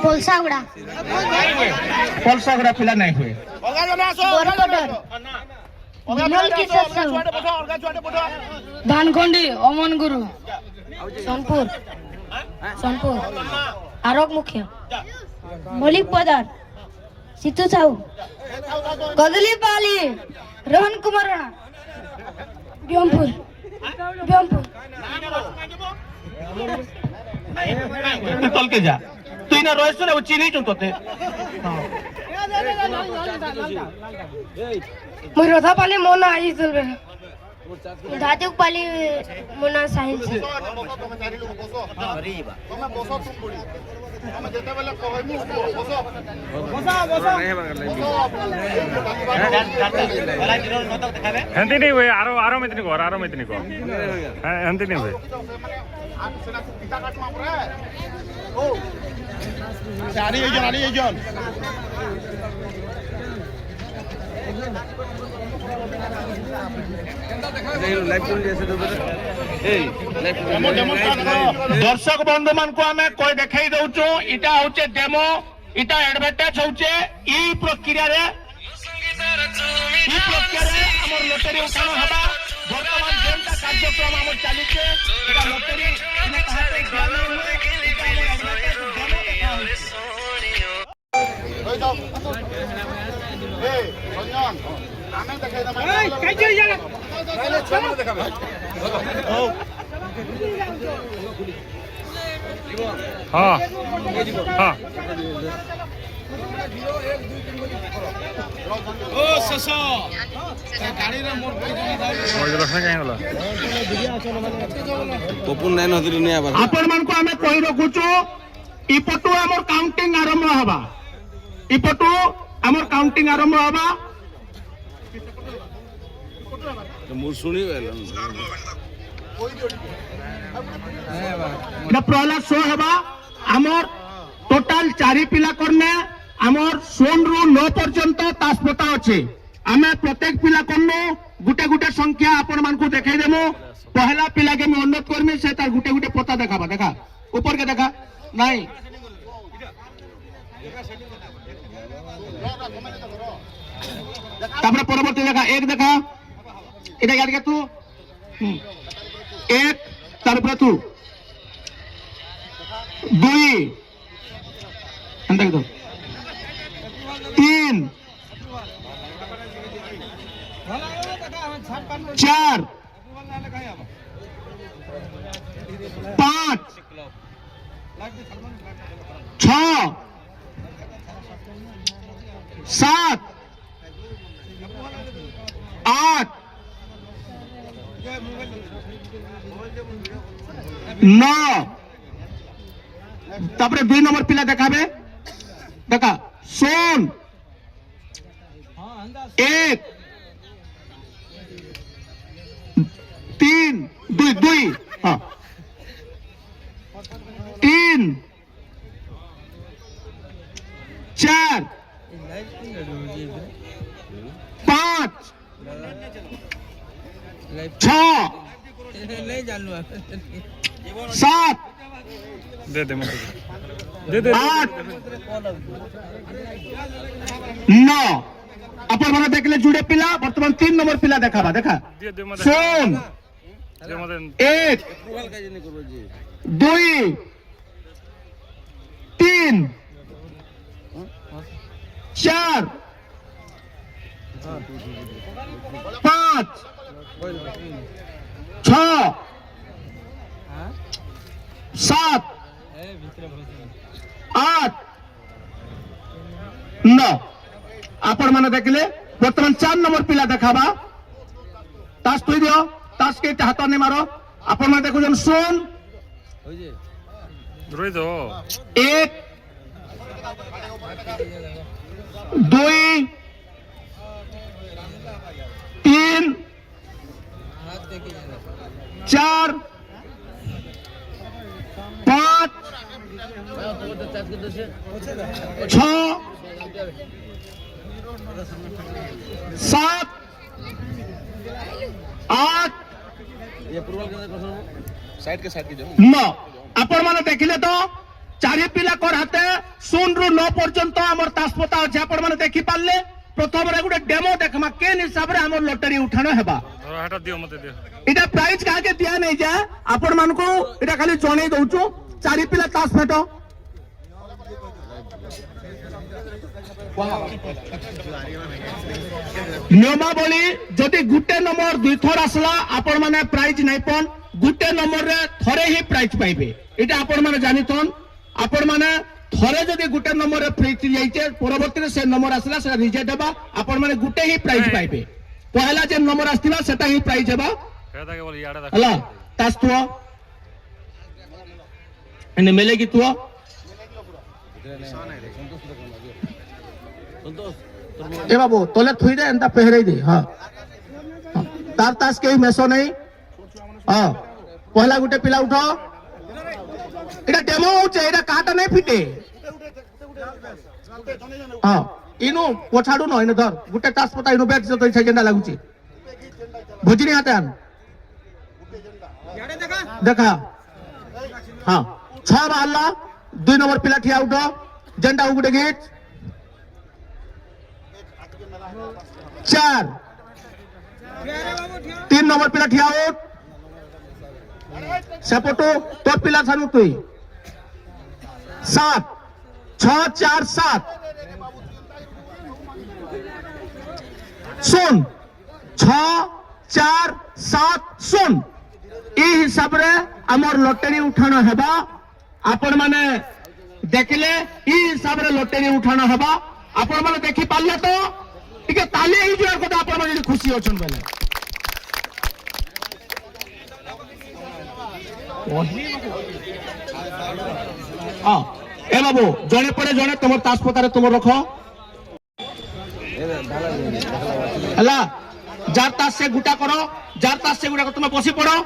ପଲସାଗୁଡା ପଲସାଗୁଡା ପିଲା ନାଇଁ ହୁଏ। ଧାନଖଣ୍ଡି ଅମନ ଗୁରୁ ସୋନପୁର ଆରୋଗ ମୁଖ୍ୟ ମଲିକ ପଦାର ସିତୁ ସାହୁ କଦଲି ପାଲି ରୋହନ କୁମାର ରଣା ବ୍ୟାମପୁର ତଲକେ ଯା তুই না রয়েছ না চিনি তোতে মই রথা পালি মনা আই চলবে দাদুক পালি মনা সাইন্স হেন্তি নেই हुए आरो में इतनी को हेंती नहीं हुए আরে এইজন দর্শক বন্ধু মান আমি কই দেখাই দউছু এটা হচ্ছে ডেমো এটা অ্যাডভার্টাইজ হচ্ছে এই প্রক্রিয়ারে আমার লটারি উঠানো হবা বর্তমান যেটা কার্যক্রম আমার চালিছে এটা লটারি हाँ हाँ आपण मानकु आमे कहि रखुछु इपटु हमर काउंटिंग आरंभ हबा इपटु हमर काउंटिंग आरंभ हबा मुर सुनी प्रहलाद शो हबा हमर टोटल 4 पिला करने हमर 16 रु 9 पर्यंत तासपता अछि आमे प्रत्येक पिला करनो गुटे गुटे संख्या आपण मानकु देखाई देमु पहला पिला के मैं अनुरोध करमी से तार गुटे गुटे पता देखाबा देखा ऊपर के देखा नहीं तापर परवर्ती देखा एक देखा इटा याद के तू एक तार पर तू दुई अंदर दो तीन चार 5 6 7 8 9 तापरे 2 नंबर पिला देखाबे देखा सुन 1 3 2 हाँ 3 4 5 6 7 दे 8 9 अपन मन देखले जुड़े पिला वर्तमान 3 नंबर पिला देखाबा देखा सुन 1 2 3 4 5 6 7 8 9 आपण माने देखले वर्तमान 4 नंबर पिला देखाबा तास तुई दियो तास के हाथ ने मारो आपण माने देखो जन सुन रोई दो 1 2 3 4 5 6 7 8 साइड के जो 9 आपण माने देखिले तो चारि पिला कर हाते 0 ରୁ 9 पर्यंत आमर तासपता अछि आपण माने देखि पाले प्रथम रे गुटे डेमो देखमा केन हिसाब रे हमर लॉटरी उठानो हेबा हाटा दियो मते दियो इटा प्राइज का के दिया नहीं जा आपण मान को इटा खाली जणे दउछु चारि पिला तास फेटो नियमावली जदि गुटे नंबर 2 थर आसला आपण माने प्राइज नहीं पन गुटे नंबर रे थरे ही प्राइज पाइबे इटा आपण माने जानितन आपण माने थरे जदि गुटे नंबर रे फ्री जाइचे परवर्ती रे से नंबर आसला से रिजेक्ट हेबा आपण माने गुटे ही प्राइज पाइबे पहला जे नंबर आस्तिला सेटा ही प्राइज हेबा कहता के बोल याडा हला तास तुआ एने मेले की तुआ ए बाबू तोले थुई दे एंता पहरे दे हां तार तास के मेसो नहीं हां पहला गुटे पिला उठो एटा डेमो होचे एटा काटा नहीं फिटे हां इनु पोछाडू न इने धर गुटे तास पता इनु बैठ तो सेकेंडा लागुची भुजनी हाते आन देखा हाँ 6 बाहरला 2 नंबर पिला ठिया उठो जेंडा गुटे गीत 4 3 नंबर पिला ठिया उठ सेपटो तो पिला सानु तुई 7 6 4 7 सुन 6 4 7 सुन ई हिसाब रे हमर लॉटरी उठानो हेबा आपण माने देखले ई हिसाब रे लॉटरी उठानो हेबा आपण माने देखि पाले तो टिके ताली ही जोर को आपण माने खुशी होछन बेले हां ए बाबू जणे पड़े जणे तुम तास पतारे तुम रखो हला जार तास से गुटा करो जार तास से गुटा करो तुम बसी पड़ो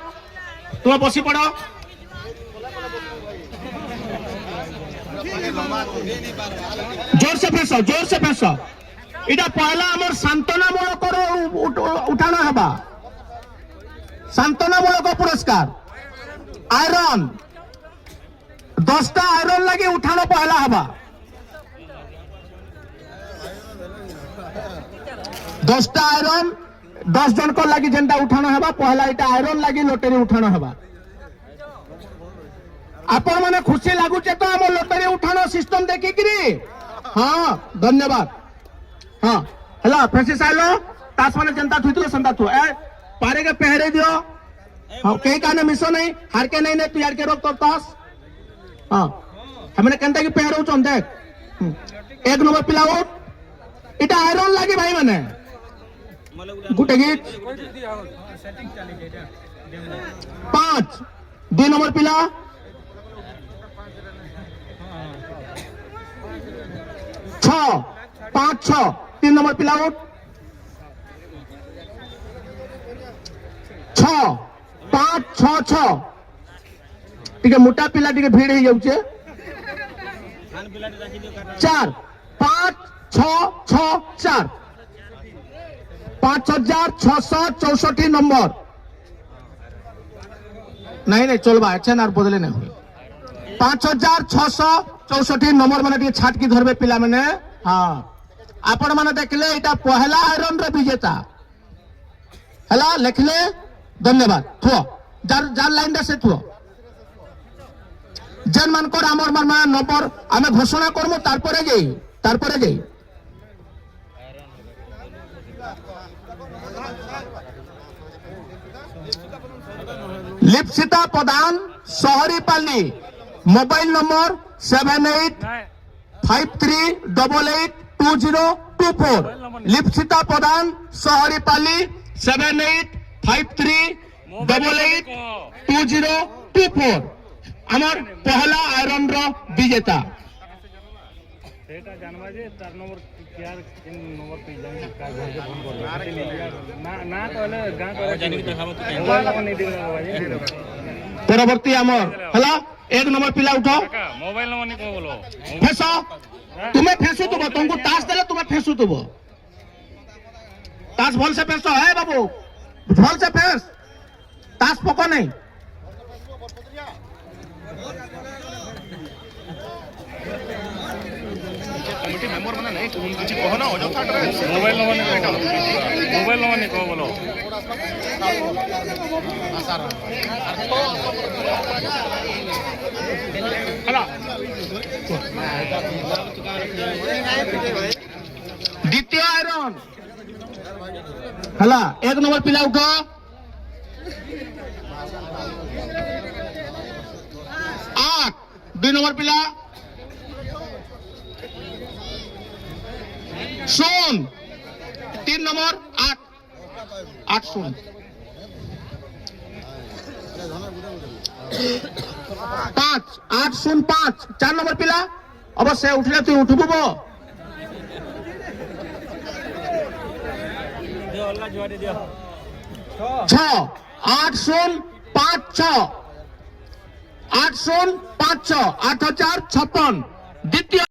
जोर से फेंसो इटा पहला हमर सांत्वना मूलक उठाना हेबा सांत्वना मूलक पुरस्कार आयरन 10टा आयरन लगी उठाना पहला हेबा 10टा आयरन 10 जन को लगी जेंटा उठाना हेबा पहला इटा आयरन लगी लॉटरी उठाना हेबा आपण माने खुशी लागुचे तो हम लॉटरी उठाना सिस्टम देखि किरी हां धन्यवाद हां हला फेसिस आलो तास माने जनता थुइतलो संता थु ए पारे के पहरे दियो हां कई काने मिसो नहीं हार के नहीं तू यार के रोक तो तास हां हमने केनता की पहरो चोन देख 1 नंबर पिलाओ इटा आयरन लागी भाई माने गुटे गीत 5 2 नंबर पिला 6 5 6 3 नंबर पिला उठ 6 5 6 6 टिके मोटा पिला टिके भीड़ ही जाउचे 4 5 6 6 4 5664 नंबर नहीं चलबा एचएन आर बदले नहीं हुए 5664 नंबर माने छाट की धरबे पिला माने हाँ आपण माने देखले इटा पहला आयरन रे विजेता हला लिखले धन्यवाद थो जार लाइन दे से थो जन मान को हमर मान नंबर आमे घोषणा करमु तारपरे गई लिप्सिता प्रधान शहरी पाली मोबाइल नंबर 7853882024 लिप्सिता प्रधान शहरी पाली 7853882024 हमर पहला आयरन रो विजेता सेटा जानवा जे तार नंबर यार इन नंबर पे जान का घर के फोन कर ना कहले गां को जानि के देखाबो मोबाइल नंबर नहीं देबे भाई परवर्ती हमर हला 1 नंबर पिला उठो मोबाइल नंबर नहीं को बोलो फेसो तुम्हें फेसु तो तुमको तास देले तुम्हें फेसु तो तास भल से फेसो है बाबू भल से फेस तास पको नहीं କମିଟି ମେମ୍ବର ମାନେ ନାଇଁ କିଛି କହନ ଅଯଥାରେ ମୋବାଇଲ ନମ୍ବର କହ ବୋଲ द्वितीय आयरन हला 1 नंबर पिला उठ 8 2 नंबर पिला सुन 3 नंबर 8 सुन 5 8 सुन 5 4 नंबर पिला अवश्य उठले तू उठबो 6 8 0 5 6 8 0 5 6 8056 द्वितीय